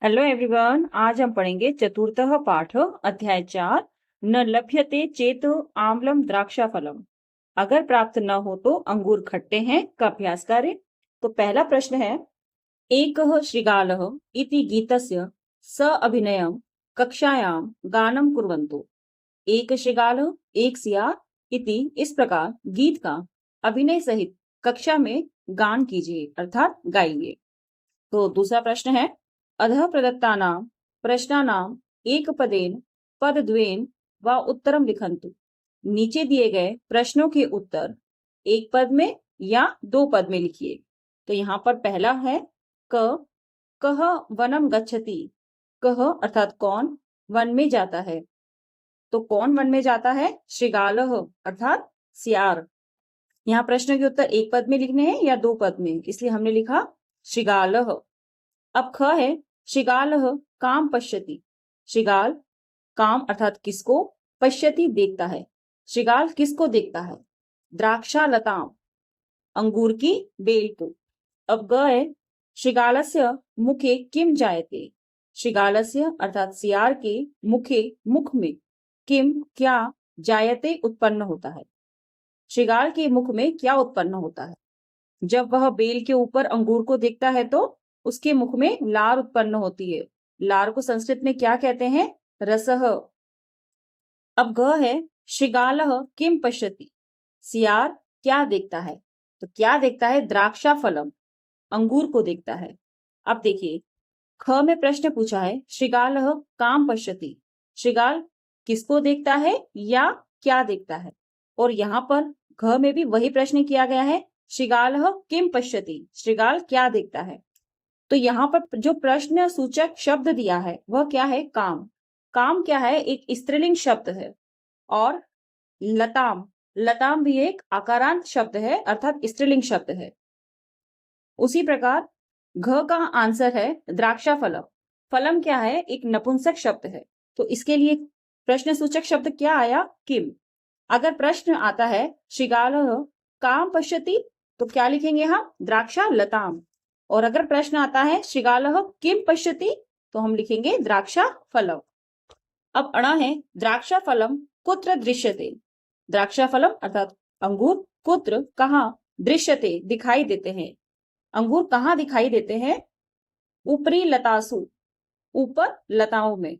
Hello everyone, आज हम पढ़ेंगे चतुर्थः पाठ अध्याय 4 न लभ्यते चेत आम्लम द्राक्षाफलम। अगर प्राप्त न हो तो अंगूर खट्टे हैं का अभ्यास करें। तो पहला प्रश्न है, एकः श्रीगालः इति गीतस्य स अभिनयं कक्षायां गानं कुर्वन्तु। एक श्रीगालः एक सियार इति इस प्रकार गीत का अभिनय सहित कक्षा में गान कीजिए अर्थात गाइए। तो दूसरा प्रश्न है, अधः प्रदत्तानां प्रश्नानां एकपदेन पदद्वयेन व उत्तरम लिखन्तु। नीचे दिए गए प्रश्नों के उत्तर एक पद में या दो पद में लिखिए। तो यहाँ पर पहला है क कह वनम गच्छति। कह अर्थात कौन वन में जाता है। तो कौन वन में जाता है? श्रीगालः अर्थात सियार। यहाँ प्रश्न के उत्तर एक पद में लिखने हैं या दो पद में, इसलिए हमने लिखा श्रीगालः। अब ख है, श्रीगालः काम पश्यति। श्रीगाल काम अर्थात किसको, पश्यति देखता है। श्रीगाल किसको देखता है? द्राक्षालताम अंगूर की बेल को। अब ग है, श्रीगालस्य मुखे किम जायते। श्रीगालस्य अर्थात सियार के मुखे मुख में किम क्या जायते उत्पन्न होता है। श्रीगाल के मुख में क्या उत्पन्न होता है? जब वह बेल के ऊपर अंगूर को देखता है तो उसके मुख में लार उत्पन्न होती है। लार को संस्कृत में क्या कहते हैं? रसः। अब ग है, श्रीगालः किम पश्यति। सियार क्या देखता है? तो क्या देखता है? द्राक्षा फलम अंगूर को देखता है। अब देखिए, ख में प्रश्न पूछा है, श्रीगालः काम पश्यति। श्रीगाल किसको देखता है या क्या देखता है? और यहाँ पर घ में भी वही प्रश्न किया गया है, श्रीगालः किम पश्यति। श्रीगाल क्या देखता है? तो यहाँ पर जो प्रश्न सूचक शब्द दिया है वह क्या है? काम। काम क्या है? एक स्त्रीलिंग शब्द है। और लताम, लताम भी एक आकारांत शब्द है अर्थात स्त्रीलिंग शब्द है। उसी प्रकार घ का आंसर है द्राक्षा फलम। फलम क्या है? एक नपुंसक शब्द है। तो इसके लिए प्रश्न सूचक शब्द क्या आया? किम। अगर प्रश्न आता है श्रीगालः काम पश्यति तो क्या लिखेंगे हम? द्राक्षा लताम। और अगर प्रश्न आता है श्रीगालः किम पश्यति तो हम लिखेंगे द्राक्षा फलम। अब अणा है, द्राक्षा फलम कुत्र दृश्यते। द्राक्षा फलम अर्थात अंगूर कुत्र कहाँ, दृश्यते दिखाई देते हैं। अंगूर कहाँ दिखाई देते हैं? ऊपरी लतासु, ऊपर लताओं में।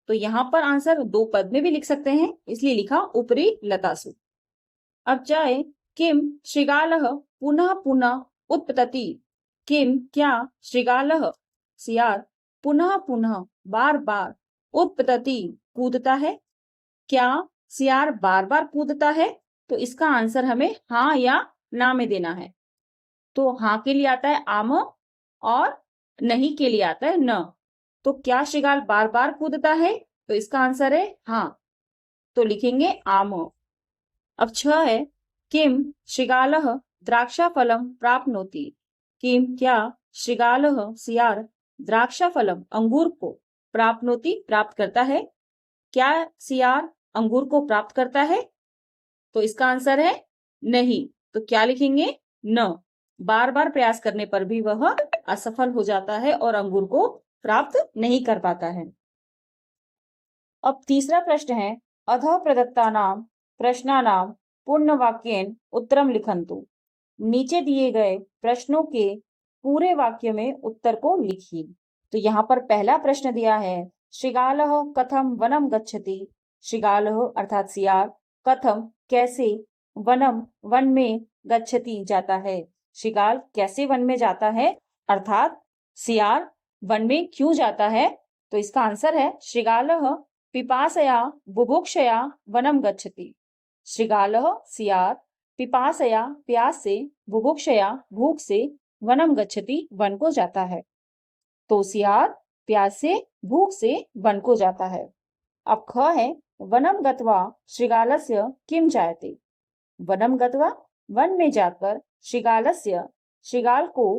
तो यहाँ पर आंसर दो पद में भी लिख सकते हैं, इसलिए लिखा ऊपरी लतासु। अब चाहे, किम श्रीगालः पुनः पुनः उत्पतति। किम क्या श्रीगालः सियार पुनः पुनः बार बार उत्पतति कूदता है। क्या सियार बार बार कूदता है? तो इसका आंसर हमें हाँ या ना में देना है। तो हाँ के लिए आता है आम और नहीं के लिए आता है न। तो क्या श्रीगाल बार बार कूदता है? तो इसका आंसर है हाँ, तो लिखेंगे आम। अब छ है, किम श्रीगालः द्राक्षा फलम प्राप्नोति। किम क्या श्रीगालः सियार द्राक्षा फलम अंगूर को प्राप्नोति प्राप्त करता है। क्या सियार अंगूर को प्राप्त करता है? तो इसका आंसर है नहीं। तो क्या लिखेंगे? न। बार बार प्रयास करने पर भी वह असफल हो जाता है और अंगूर को प्राप्त नहीं कर पाता है। अब तीसरा प्रश्न है, अधः प्रदत्तानां प्रश्नानां पूर्णवाक्येन उत्तरम लिखन्तु। नीचे दिए गए प्रश्नों के पूरे वाक्य में उत्तर को लिखिए। तो यहाँ पर पहला प्रश्न दिया है, श्रीगालः कथम वनम गच्छति। श्रीगालः अर्थात सियार कथम कैसे, वनम वन में, गच्छति जाता है। श्रीगाल कैसे वन में जाता है अर्थात सियार वन में क्यों जाता है? तो इसका आंसर है श्रीगालः पिपासया बुभुक्षया वनम गच्छति। श्रीगालः सियार पिपासया प्यास से, बुभुक्षया भूख से, वनम गच्छति वन को जाता है। तो सियार प्यास से भूख से वन को जाता है। अब ख है, वनम गत्वा श्रीगालस्य किम जायते। वनम गत्वा वन में जाकर श्रीगालस्य श्रीगाल को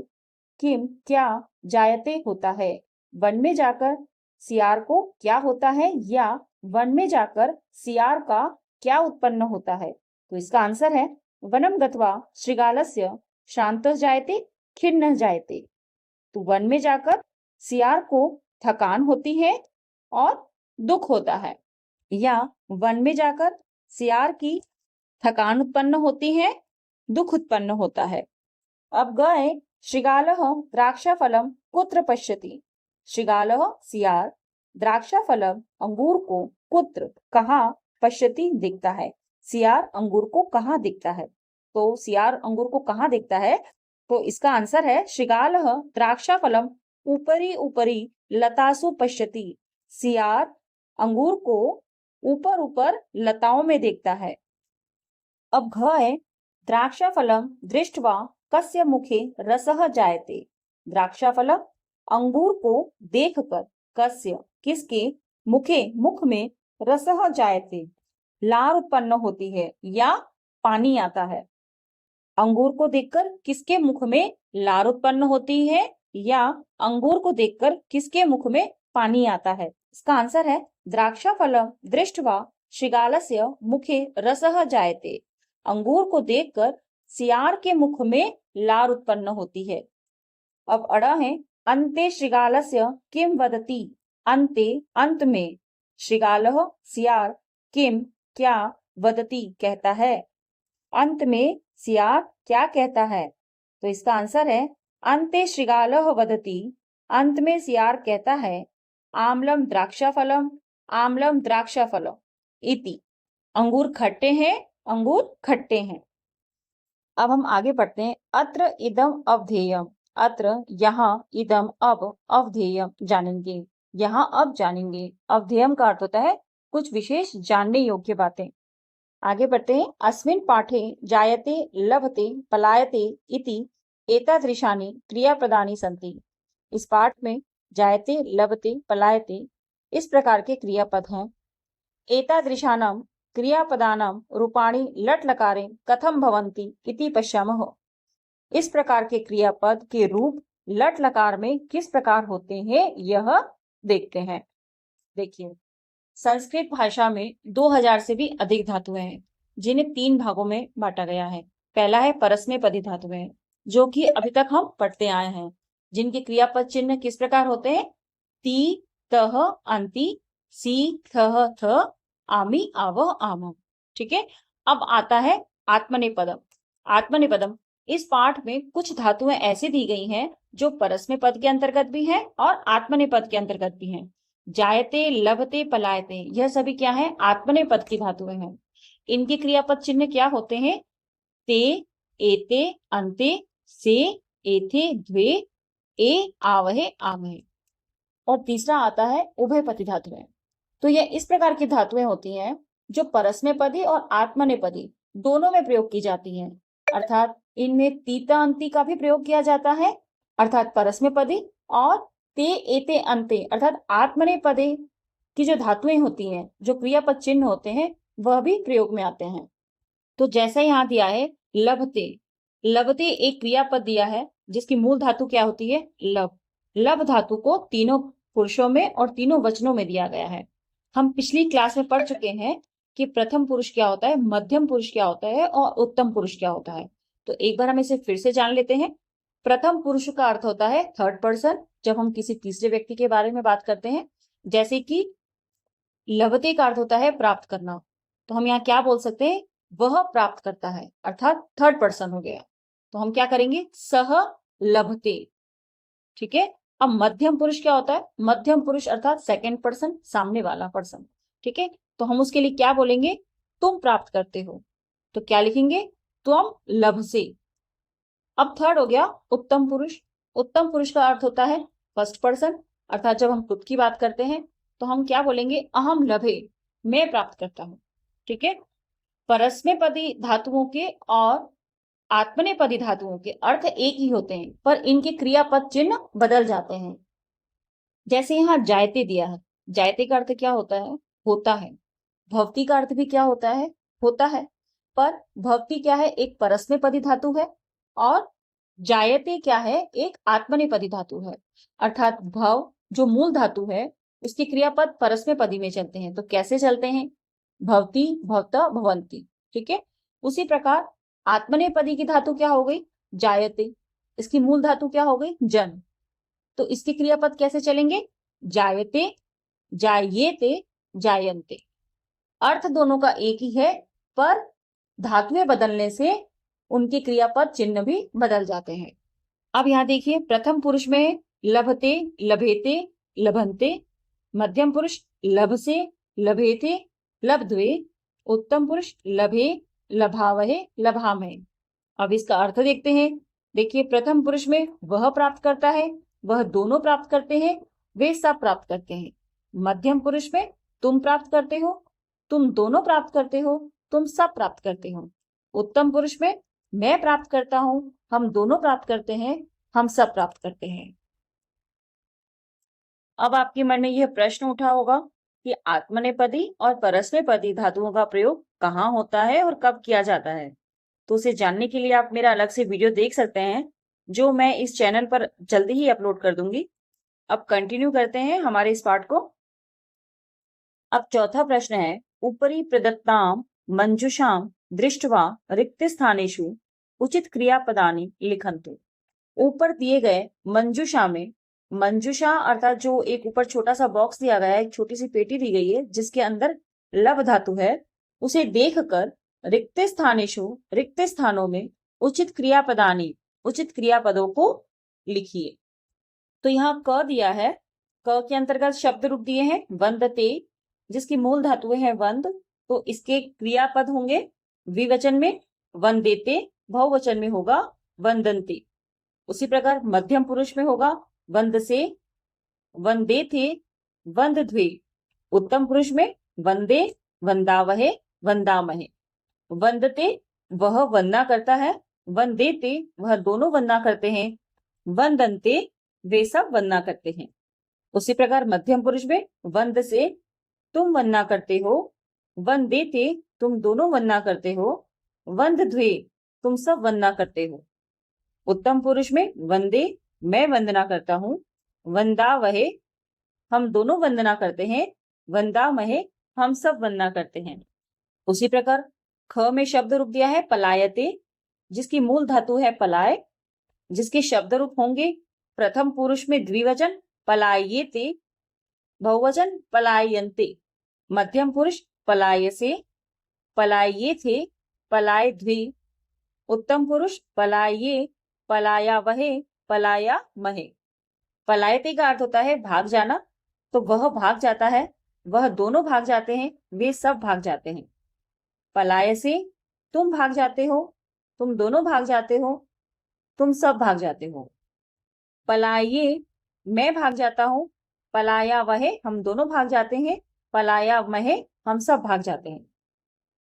किम क्या जायते होता है। वन में जाकर सियार को क्या होता है या वन में जाकर सियार का क्या उत्पन्न होता है। तो इसका आंसर है वनम गत्वा श्रीगालस्य शांत जायते खिन्न जायते। तो वन में जाकर सियार को थकान होती है और दुख होता है, या वन में जाकर सियार की थकान उत्पन्न होती है, दुख उत्पन्न होता है। अब गए श्रृगालः द्राक्षाफलम कुत्र पश्यति। श्रृगालः सियार द्राक्षाफलम अंगूर को कुत्र कहाँ पश्यति दिखता है। सियार अंगूर को कहाँ दिखता है। तो सियार अंगूर को कहाँ दिखता है, तो इसका आंसर है श्रृगालः द्राक्षाफलम ऊपरी ऊपरी लतासु पश्यति। सियार अंगूर को ऊपर ऊपर लताओं में देखता है। अब घ है द्राक्षाफलम दृष्ट्वा कस्य मुखे रसः जायते। द्राक्षाफलम अंगूर को देखकर कस्य किसके मुखे मुख में रसः जायते लार उत्पन्न होती है या पानी आता है। अंगूर को देखकर किसके मुख में लार उत्पन्न होती है या अंगूर को देखकर किसके मुख में पानी आता है। इसका आंसर है द्राक्षाफलम दृष्ट्वा श्रृगालस्य मुखे रसः जायते। अंगूर को देखकर सियार के मुख में लार उत्पन्न होती है। अब अड़ा है अन्ते श्रृगालस्य किम वदति। अन्ते अंत में श्रृगालः सियार किम क्या वदति कहता है। अंत में सियार क्या कहता है, तो इसका आंसर है अन्ते श्रृगालः वदति। अंत में सियार कहता है आम्लम द्राक्षाफलम आम्लम द्राक्षाफलम इति। अंगूर खट्टे हैं, अंगूर खट्टे हैं। अब हम आगे बढ़ते हैं। अत्र इदम अवधेयम। अत्र यहाँ, इदम अब, अवधेयम जानेंगे। यहाँ अब जानेंगे। अवधेयम का अर्थ होता है कुछ विशेष जानने योग्य बातें। आगे बढ़ते हैं। अस्मिन् पाठे जायते लभते पलायते इति एतादृशानि क्रियापदानि सन्ति। इस पाठ में जायते लभते पलायते इस प्रकार के क्रियापद हैं। एतादृशानां क्रियापदानां रूपाणि लट् लकारे कथं भवन्ति इति पश्यामः। इस प्रकार के क्रियापद के रूप लट् लकार में किस प्रकार होते हैं यह देखते हैं। देखिए, संस्कृत भाषा में 2000 से भी अधिक धातुएं हैं जिन्हें 3 भागों में बांटा गया है। पहला है परस्मैपदी धातुएं, जो कि अभी तक हम पढ़ते आए हैं, जिनके क्रियापद चिन्ह किस प्रकार होते हैं। ती तह अंति सी थह थ आमी आवह आम। ठीक है। अब आता है आत्मनेपदम। आत्मनेपदम इस पाठ में कुछ धातुएं ऐसी दी गई हैं जो परस्मैपद के अंतर्गत भी हैं और आत्मनेपद के अंतर्गत भी हैं। जायते लभते पलायते यह सभी क्या है, आत्मनेपद की धातुएं हैं। इनके क्रियापद चिन्ह क्या होते हैं। ते एते अंते से एथे द्वे ए आवहे आमहे। और तीसरा आता है उभयपदी धातुएं। तो यह इस प्रकार की धातुएं होती हैं जो परस्मैपदी और आत्मनेपदी दोनों में प्रयोग की जाती हैं। अर्थात इनमें तीता अंति का भी प्रयोग किया जाता है अर्थात परस्मैपदी, और ते एते अंते अर्थात आत्मनेपदी की जो धातुएं होती हैं, जो क्रियापद चिन्ह होते हैं, वह भी प्रयोग में आते हैं। तो जैसा यहाँ दिया है लभते, लभते एक क्रियापद दिया है जिसकी मूल धातु क्या होती है, लभ। लभ धातु को तीनों पुरुषों में और तीनों वचनों में दिया गया है। हम पिछली क्लास में पढ़ चुके हैं कि प्रथम पुरुष क्या होता है, मध्यम पुरुष क्या होता है और उत्तम पुरुष क्या होता है। तो एक बार हम इसे फिर से जान लेते हैं। प्रथम पुरुष का अर्थ होता है थर्ड पर्सन, जब हम किसी तीसरे व्यक्ति के बारे में बात करते हैं। जैसे कि लभते का अर्थ होता है प्राप्त करना, तो हम यहाँ क्या बोल सकते हैं, वह प्राप्त करता है, अर्थात थर्ड पर्सन हो गया। तो हम क्या करेंगे, सह लभते। ठीक है। अब मध्यम पुरुष क्या होता है, मध्यम पुरुष अर्थात सेकंड पर्सन, सामने वाला पर्सन। ठीक है। तो हम उसके लिए क्या बोलेंगे, तुम प्राप्त करते हो, तो क्या लिखेंगे, त्वम लभसे। अब थर्ड हो गया उत्तम पुरुष। उत्तम पुरुष का अर्थ होता है फर्स्ट पर्सन, अर्थात जब हम खुद की बात करते हैं तो हम क्या बोलेंगे, अहम लभे, मैं प्राप्त करता हूं। ठीक है। परस्मैपदी धातुओं के और आत्मनेपदी धातुओं के अर्थ एक ही होते हैं, पर इनके क्रियापद चिन्ह बदल जाते हैं। जैसे यहाँ जायते दिया है, जायते का अर्थ क्या होता है, होता है। भवती का अर्थ भी क्या होता है, होता है। पर भवती क्या है, एक परस्मैपदी धातु है, और जायते क्या है, एक आत्मनेपदी धातु है। अर्थात भव जो मूल धातु है उसके क्रियापद परस्मैपदी में चलते हैं। तो कैसे चलते हैं, भवती भवता भवंती। ठीक है। उसी प्रकार आत्मनेपदी की धातु क्या हो गई, जायते, इसकी मूल धातु क्या हो गई, जन। तो इसके क्रियापद कैसे चलेंगे? जायते, जायेते, जायन्ते। अर्थ दोनों का एक ही है, पर धातुएं बदलने से उनके क्रियापद चिन्ह भी बदल जाते हैं। अब यहाँ देखिए, प्रथम पुरुष में लभते, लभेते, लभन्ते, मध्यम पुरुष लभसे, लभेते, लब्ध्वे, उत्तम पुरुष लभे, लभावहे, लभामहे। अब इसका अर्थ देखते हैं। देखिए, प्रथम पुरुष में वह प्राप्त करता है, वह दोनों प्राप्त करते हैं, वे सब प्राप्त करते हैं। मध्यम पुरुष में तुम प्राप्त करते हो, तुम दोनों प्राप्त करते हो, तुम सब प्राप्त करते हो। उत्तम पुरुष में मैं प्राप्त करता हूं, हम दोनों प्राप्त करते हैं, हम सब प्राप्त करते हैं। अब आपके मन में यह प्रश्न उठा होगा कि आत्मनेपदी और परस्मैपदी धातुओं का प्रयोग कहाँ होता है और कब किया जाता है। तो उसे जानने के लिए आप मेरा अलग से वीडियो देख सकते हैं, जो मैं इस चैनल पर जल्दी ही अपलोड कर दूंगी। अब कंटिन्यू करते हैं हमारे इस पाठ को। अब चौथा प्रश्न है, ऊपरी प्रदत्ताम मंजुषाम दृष्ट्वा रिक्त स्थानेषु उचित क्रियापदानि लिखन्तु। ऊपर दिए गए मंजुषा में, मंजुषा अर्थात जो एक ऊपर छोटा सा बॉक्स दिया गया है, एक छोटी सी पेटी दी गई है जिसके अंदर लभ धातु है, उसे देखकर रिक्त स्थानेषु, रिक्त स्थानों में उचित क्रियापदानि, उचित क्रियापदों को लिखिए। तो यहाँ क दिया है, क के अंतर्गत शब्द रूप दिए हैं वंदते, जिसकी मूल धातुएं हैं वंद, तो इसके क्रियापद होंगे द्विवचन में वंदेते, बहुवचन में होगा वंदन्ते। उसी प्रकार मध्यम पुरुष में होगा वंदसे, वंदेथे, वंदध्वे। उत्तम पुरुष में वंदे, वंदावहे, वंदामहे। वंदते वह वंदना करता है, वंदेते वह दोनों वंदना करते हैं, वंदन्ते वे सब वंदना करते हैं। उसी प्रकार मध्यम पुरुष में वंद से तुम वंदना करते हो, वंदेते तुम दोनों वंदना करते हो, वंदध्वे तुम सब वंदना करते हो। उत्तम पुरुष में वंदे मैं वंदना करता हूं, वंदावहे हम दोनों वंदना करते हैं, वंदामहे हम सब वंदना करते हैं। उसी प्रकार ख में शब्द रूप दिया है पलायते, जिसकी मूल धातु है पलाय, जिसके शब्द रूप होंगे प्रथम पुरुष में द्विवचन पलायेते, बहुवचन पलायन्ते, मध्यम पुरुष पलायसे, पलायेथे, पलायध्वे, उत्तम पुरुष पलाये, पलायावहे, पलायामहे। पलायते का अर्थ होता है भाग जाना, तो वह भाग जाता है, वह दोनों भाग जाते हैं, वे सब भाग जाते हैं। पलायसे तुम भाग जाते हो, तुम दोनों भाग जाते हो, तुम सब भाग जाते हो। पलाये मैं भाग जाता हूं, पलायावहे हम दोनों भाग जाते हैं, पलायामहे हम सब भाग जाते हैं।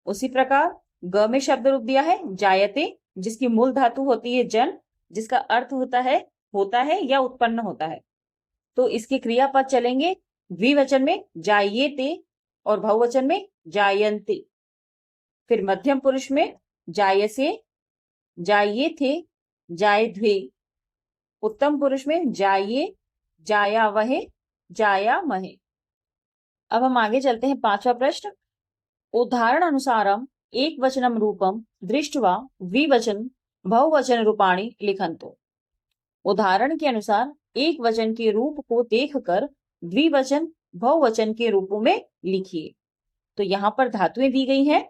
उसी प्रकार ग में शब्द रूप दिया है जायते, जिसकी मूल धातु होती है जन, जिसका अर्थ होता है या उत्पन्न होता है। तो इसके क्रियापद चलेंगे द्विवचन में जायेते और बहुवचन में जायन्ते। फिर मध्यम पुरुष में जायसे, जायेथे, जायध्वे। उत्तम पुरुष में जाये, जायावहे, जायामहे। अब हम आगे चलते हैं। पांचवा प्रश्न, उदाहरण अनुसारम एक वचनम रूपम दृष्ट्वा द्विवचन बहुवचन रूपाणी लिखन्तु। उदाहरण के अनुसार एक वचन के रूप को देखकर द्विवचन बहुवचन के रूपों में लिखिए। तो यहाँ पर धातुएं दी गई हैं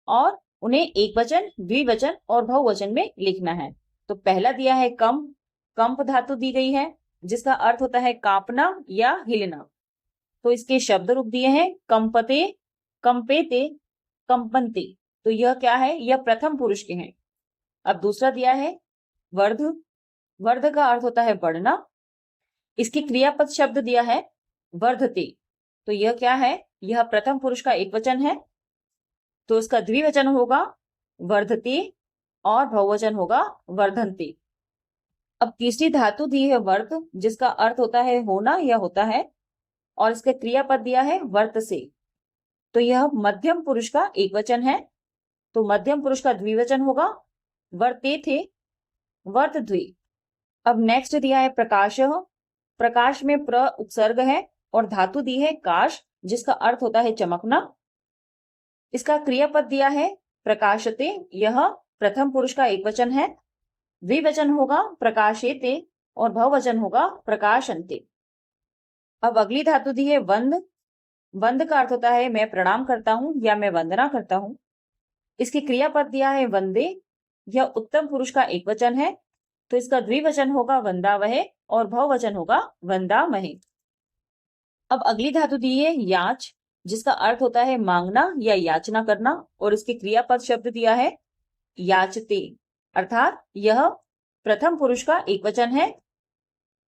और उन्हें एक वचन, द्विवचन और बहुवचन में लिखना है। तो पहला दिया है कंप, कंप धातु दी गई है जिसका अर्थ होता है कांपना या हिलना। तो इसके शब्द रूप दिए हैं कंपते, कंपेते, कंपन्ते। तो यह क्या है? यह प्रथम पुरुष के हैं। अब दूसरा दिया है वर्ध, वर्ध का अर्थ होता है बढ़ना। इसके क्रियापद शब्द दिया है वर्धते। तो यह क्या है? यह प्रथम पुरुष का एक वचन है, तो इसका द्विवचन होगा वर्धते और बहुवचन होगा वर्धन्ते। अब तीसरी धातु दी है वर्त, जिसका अर्थ होता है होना या होता है, और इसका क्रियापद दिया है वर्त से। तो यह मध्यम पुरुष का एक वचन है, तो मध्यम पुरुष का द्विवचन होगा वर्ते थे, वर्तद्वे। अब नेक्स्ट दिया है प्रकाश, प्रकाश में प्र उपसर्ग है और धातु दी है काश, जिसका अर्थ होता है चमकना। इसका क्रियापद दिया है प्रकाशते, यह प्रथम पुरुष का एक वचन है। द्विवचन होगा प्रकाशेते और बहुवचन होगा प्रकाशन्ते। अब अगली धातु दी है वंद। वंद का अर्थ होता है मैं प्रणाम करता हूं या मैं वंदना करता हूं। इसकी क्रियापद दिया है वंदे। यह उत्तम पुरुष का एक वचन है, तो इसका द्विवचन होगा वंदावहे और बहुवचन होगा वंदामहे। अब अगली धातु दी है याच, जिसका अर्थ होता है मांगना या याचना करना, और इसके क्रियापद शब्द दिया है याचते, अर्थात यह प्रथम पुरुष का एक वचन है।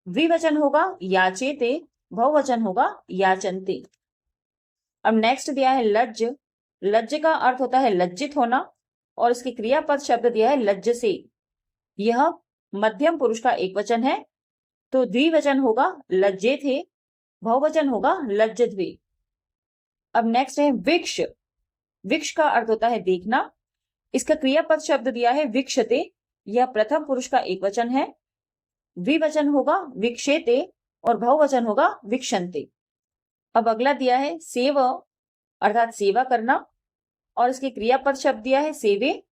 द्विवचन होगा याचेते, बहुवचन होगा याचनते। अब नेक्स्ट दिया है लज्ज। लज्ज का अर्थ होता है लज्जित होना, और इसके क्रियापद शब्द दिया है लज्ज से। यह मध्यम पुरुष का एक वचन है, तो द्विवचन होगा लज्जे थे, बहुवचन होगा लज्जद्वे। अब नेक्स्ट है विक्ष। विक्ष का अर्थ होता है देखना। इसका क्रियापद शब्द दिया है विक्षते। यह प्रथम पुरुष का एक वचन है, द्विवचन होगा विक्षेते और बहुवचन होगा विक्षन्ते। अब अगला दिया है सेव, अर्थात सेवा करना, और इसके क्रियापद शब्द दिया है सेवे,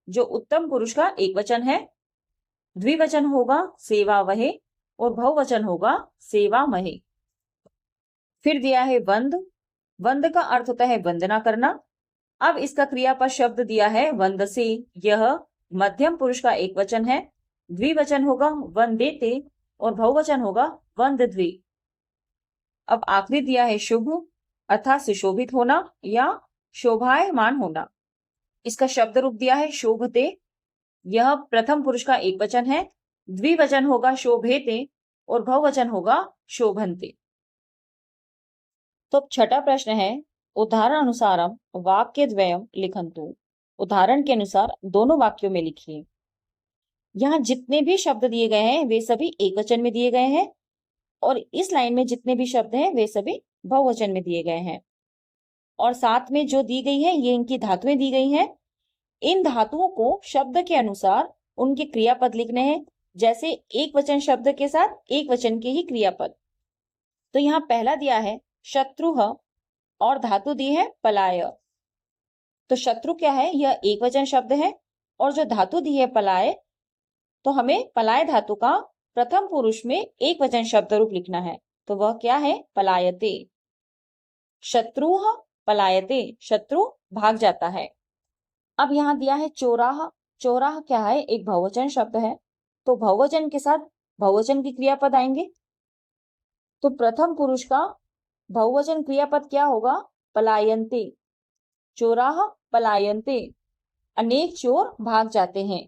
जो उत्तम पुरुष का एक वचन है। द्विवचन होगा सेवावहे और बहुवचन होगा सेवामहे। फिर दिया है वंद। वंद का अर्थ होता है वंदना करना। अब इसका क्रियापद शब्द दिया है वंदसे। यह मध्यम पुरुष का एक वचन है, द्विवचन होगा वंदेते और बहुवचन होगा वंदद्वे। अब आखिरी दिया है शुभ, अर्थात सुशोभित होना या शोभायमान होना। इसका शब्द रूप दिया है शोभते। यह प्रथम पुरुष का एक वचन है, द्विवचन होगा शोभेते और बहुवचन होगा शोभन्ते। तो छठा प्रश्न है उदाहरण अनुसारम वाक्य द्वयम लिखन्तु। उदाहरण के अनुसार दोनों वाक्यों में लिखिए। यहाँ जितने भी शब्द दिए गए हैं वे सभी एक वचन में दिए गए हैं, और इस लाइन में जितने भी शब्द हैं वे सभी बहुवचन में दिए गए हैं। और साथ में जो दी गई है ये इनकी धातुएं दी गई हैं। इन धातुओं को शब्द के अनुसार उनके क्रियापद लिखने हैं, जैसे एक वचन शब्द के साथ एक वचन के ही क्रियापद। तो यहाँ पहला दिया है शत्रुः और धातु दी है पलाय। तो शत्रु क्या है, यह एक वचन शब्द है, और जो धातु दी है पलाय, तो हमें पलाय धातु का प्रथम पुरुष में एक वचन शब्द रूप लिखना है। तो वह क्या है, पलायते। शत्रुः पलायते, शत्रु भाग जाता है। अब यहाँ दिया है चोराह। चोराह क्या है, एक बहुवचन शब्द है, तो बहुवचन के साथ बहुवचन की क्रियापद आएंगे। तो प्रथम पुरुष का बहुवचन क्रियापद क्या होगा, पलायन्ते। चोराह पलायन्ते, अनेक चोर भाग जाते हैं।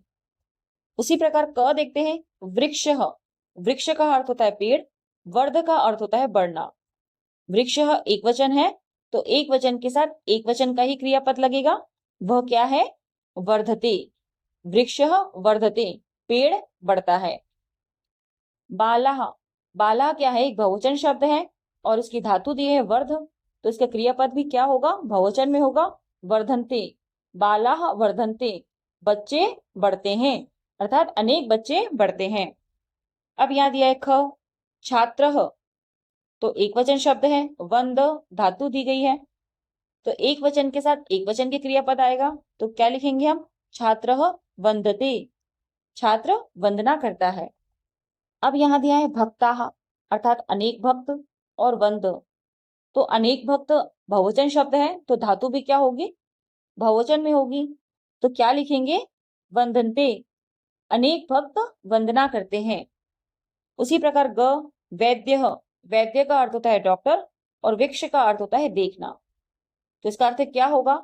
उसी प्रकार क देखते हैं वृक्षः। वृक्ष का अर्थ होता है पेड़, वर्ध का अर्थ होता है बढ़ना। वृक्षः एक वचन है, तो एक वचन के साथ एक वचन का ही क्रियापद लगेगा। वह क्या है, वर्धते। वृक्षः वर्धते, पेड़ बढ़ता है। बालाः। बाला क्या है, एक बहुवचन शब्द है, और इसकी धातु दी है वर्ध, तो इसका क्रियापद भी क्या होगा, बहुवचन में होगा, वर्धन्ते। बालाः वर्धन्ते, बच्चे बढ़ते हैं, अर्थात अनेक बच्चे बढ़ते हैं। अब यहाँ दिया है ख, छात्रः। तो एक वचन शब्द है, वंद धातु दी गई है, तो एक वचन के साथ एक वचन के क्रियापद आएगा। तो क्या लिखेंगे हम, छात्रः वंदते, छात्र वंदना करता है। अब यहाँ दिया है भक्ताः, अर्थात अनेक भक्त, और वंद, तो अनेक भक्त बहुवचन शब्द है, तो धातु भी क्या होगी, बहुवचन में होगी। तो क्या लिखेंगे, वंदन्ते, अनेक भक्त वंदना करते हैं। उसी प्रकार ग, वैद्यः। वैद्य का अर्थ होता है डॉक्टर, और वृक्ष का अर्थ होता है देखना। तो इसका अर्थ क्या होगा,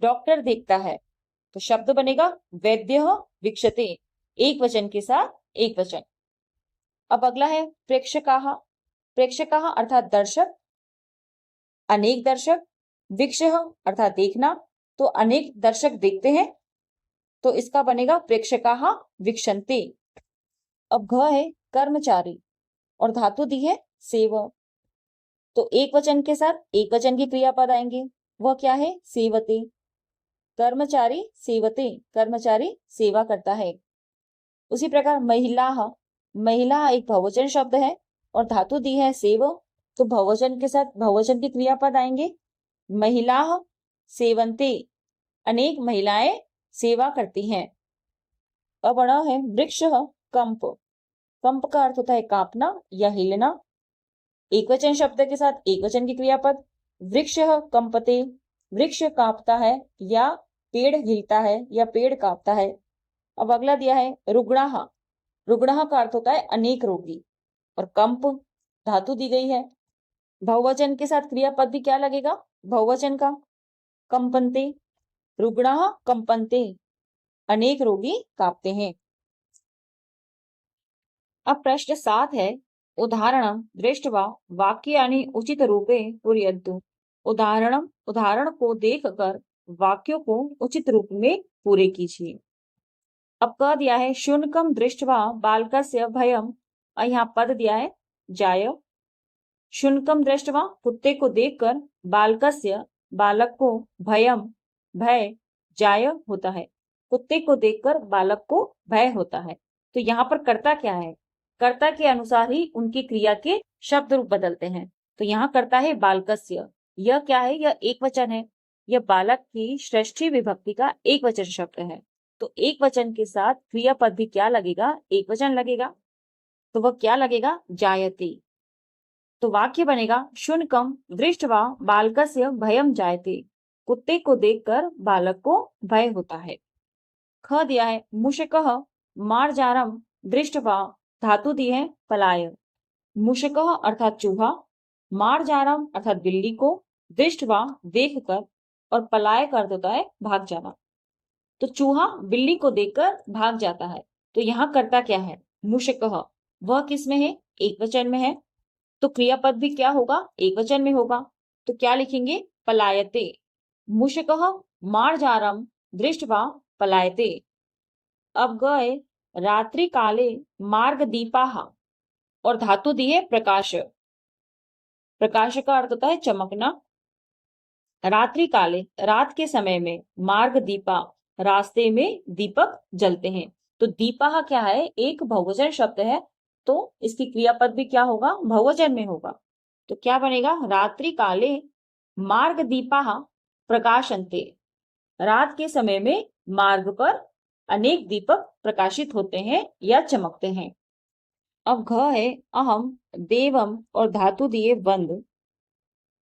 डॉक्टर देखता है। तो शब्द बनेगा वैद्यः वीक्षते, एक वचन के साथ एक वचन। अब अगला है प्रेक्षकाः। प्रेक्षकाः अर्थात दर्शक, अनेक दर्शक। वीक्षः अर्थात देखना, तो अनेक दर्शक देखते हैं, तो इसका बनेगा प्रेक्षकाः वीक्षन्ते। अब घ है कर्मचारी, और धातु दी है सेव, तो एक वचन के साथ एक वचन की क्रियापद आएंगे। वह क्या है, सेवते। कर्मचारी सेवते, कर्मचारी सेवा करता है। उसी प्रकार महिलाः। महिला एक बहुवचन शब्द है, और धातु दी है सेव, तो बहुवचन के साथ बहुवचन की क्रियापद आएंगे। महिलाः सेवन्ते, अनेक महिलाएं सेवा करती हैं। अब बड़ा है वृक्षः कंप। कंप का अर्थ होता है कांपना या हिलना। एक वचन शब्द के साथ एक वचन की क्रियापद। वृक्ष कंपते, वृक्ष कांपता है या पेड़ हिलता है या पेड़ कांपता है। अब अगला दिया है रुग्णाः, रुग्णाः का अर्थ होता है अनेक रोगी, और कंप धातु दी गई है। बहुवचन के साथ क्रियापद भी क्या लगेगा, बहुवचन का, कंपन्ते, रुग्णाः कंपन्ते, अनेक रोगी कांपते हैं। अब प्रश्न 7 है, उदाहरणं दृष्ट्वा वाक्यानि उचित रूपे पूरयन्तु। उदाहरण को देखकर वाक्यों को उचित रूप में पूरे कीजिए। अब कह दिया है शुनकम दृष्ट्वा बालकस्य भयम, और यहाँ पद दिया है जाय। शुनकम दृष्ट्वा कुत्ते को देखकर, बालकस्य बालक को, भयम भय, जाय होता है। कुत्ते को देखकर बालक को भय होता है। तो यहाँ पर कर्ता क्या है, कर्ता के अनुसार ही उनकी क्रिया के शब्द रूप बदलते हैं। तो यहाँ कर्ता है बालकस्य, यह क्या है, यह एक वचन है, यह बालक की षष्ठी विभक्ति का एक वचन शब्द है। तो एक वचन के साथ क्रियापद भी क्या लगेगा, एक वचन लगेगा। तो वह क्या लगेगा, जायते। तो वाक्य बनेगा शुनकम दृष्ट्वा बालकस्य भयम जायते, कुत्ते को देखकर बालक को भय होता है। ख दिया है मूषकः मार्जारम दृष्ट्वा, धातु दी है पलाय। मूषकः अर्थात चूहा, मार्जारम अर्थात बिल्ली को, दृष्ट्वा देखकर, और पलाय का अर्थ होता है भाग जाना। तो चूहा बिल्ली को देखकर भाग जाता है। तो यहाँ कर्ता क्या है, मूषकः, वह किस में है, एक वचन में है। तो क्रियापद भी क्या होगा, एक वचन में होगा। तो क्या लिखेंगे, पलायते। मूषकः मार्जारम दृष्ट्वा पलायते। अब गए रात्रि काले मार्ग दीपाः, और धातु दी है प्रकाश। प्रकाश का अर्थ होता है चमकना। रात्रि काले रात के समय में, मार्ग दीपा रास्ते में दीपक जलते हैं। तो दीपा क्या है, एक बहुवचन शब्द है, तो इसकी क्रियापद भी क्या होगा, बहुवचन में होगा। तो क्या बनेगा, रात्रि काले मार्ग दीपा प्रकाशन्ते, रात के समय में मार्ग पर अनेक दीपक प्रकाशित होते हैं या चमकते हैं। अब घ है अहम देवम, और धातु दिए वंद।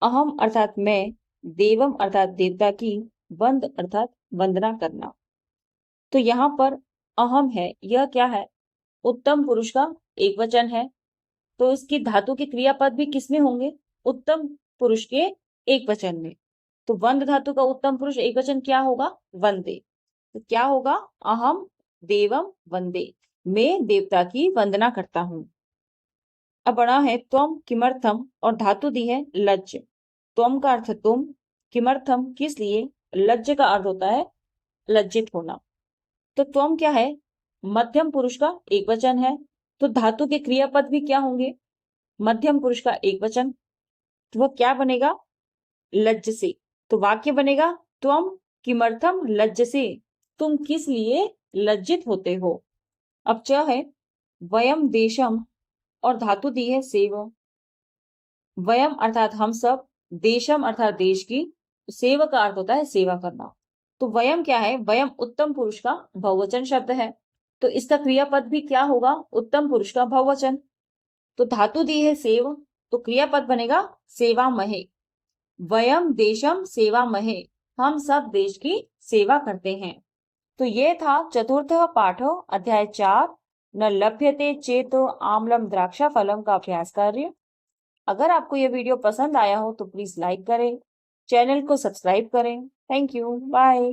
अहम अर्थात मैं, देवम अर्थात देवता की, वंद अर्थात वंदना करना। तो यहाँ पर अहम है, यह क्या है, उत्तम पुरुष का एक वचन है। तो इसकी धातु के क्रियापद भी किसमें होंगे, उत्तम पुरुष के एक वचन में। तो वंद धातु का उत्तम पुरुष एक वचन क्या होगा, वंदे। तो क्या होगा, अहम देवम वंदे, मैं देवता की वंदना करता हूं। अब बड़ा है त्वम किमर्थम, और धातु दी है लज्ज। त्वम का अर्थ तुम, किमर्थम किस लिए, लज्ज का अर्थ होता है लज्जित होना। तो त्वम क्या है, मध्यम पुरुष का एक वचन है। तो धातु के क्रियापद भी क्या होंगे, मध्यम पुरुष का एक वचन। तो वह क्या बनेगा, लज्ज से। तो वाक्य बनेगा त्वम किमर्थम लज्ज से, तुम किस लिए लज्जित होते हो। अब च है वयम देशम, और धातु दी है सेव। वयम अर्थात हम सब, देशम अर्थात देश की, सेव का अर्थ होता है सेवा करना। तो वयम क्या है, वयम उत्तम पुरुष का बहुवचन शब्द है। तो इसका क्रियापद भी क्या होगा, उत्तम पुरुष का बहुवचन। तो धातु दी है सेव, तो क्रियापद बनेगा सेवा महे। वयम देशम सेवा महे, हम सब देश की सेवा करते हैं। तो ये था चतुर्थ पाठ अध्याय 4 न लभ्यते चेत आम्लम द्राक्षा फलम का अभ्यास कार्य। अगर आपको यह वीडियो पसंद आया हो तो प्लीज लाइक करें, चैनल को सब्सक्राइब करें। Thank you, bye.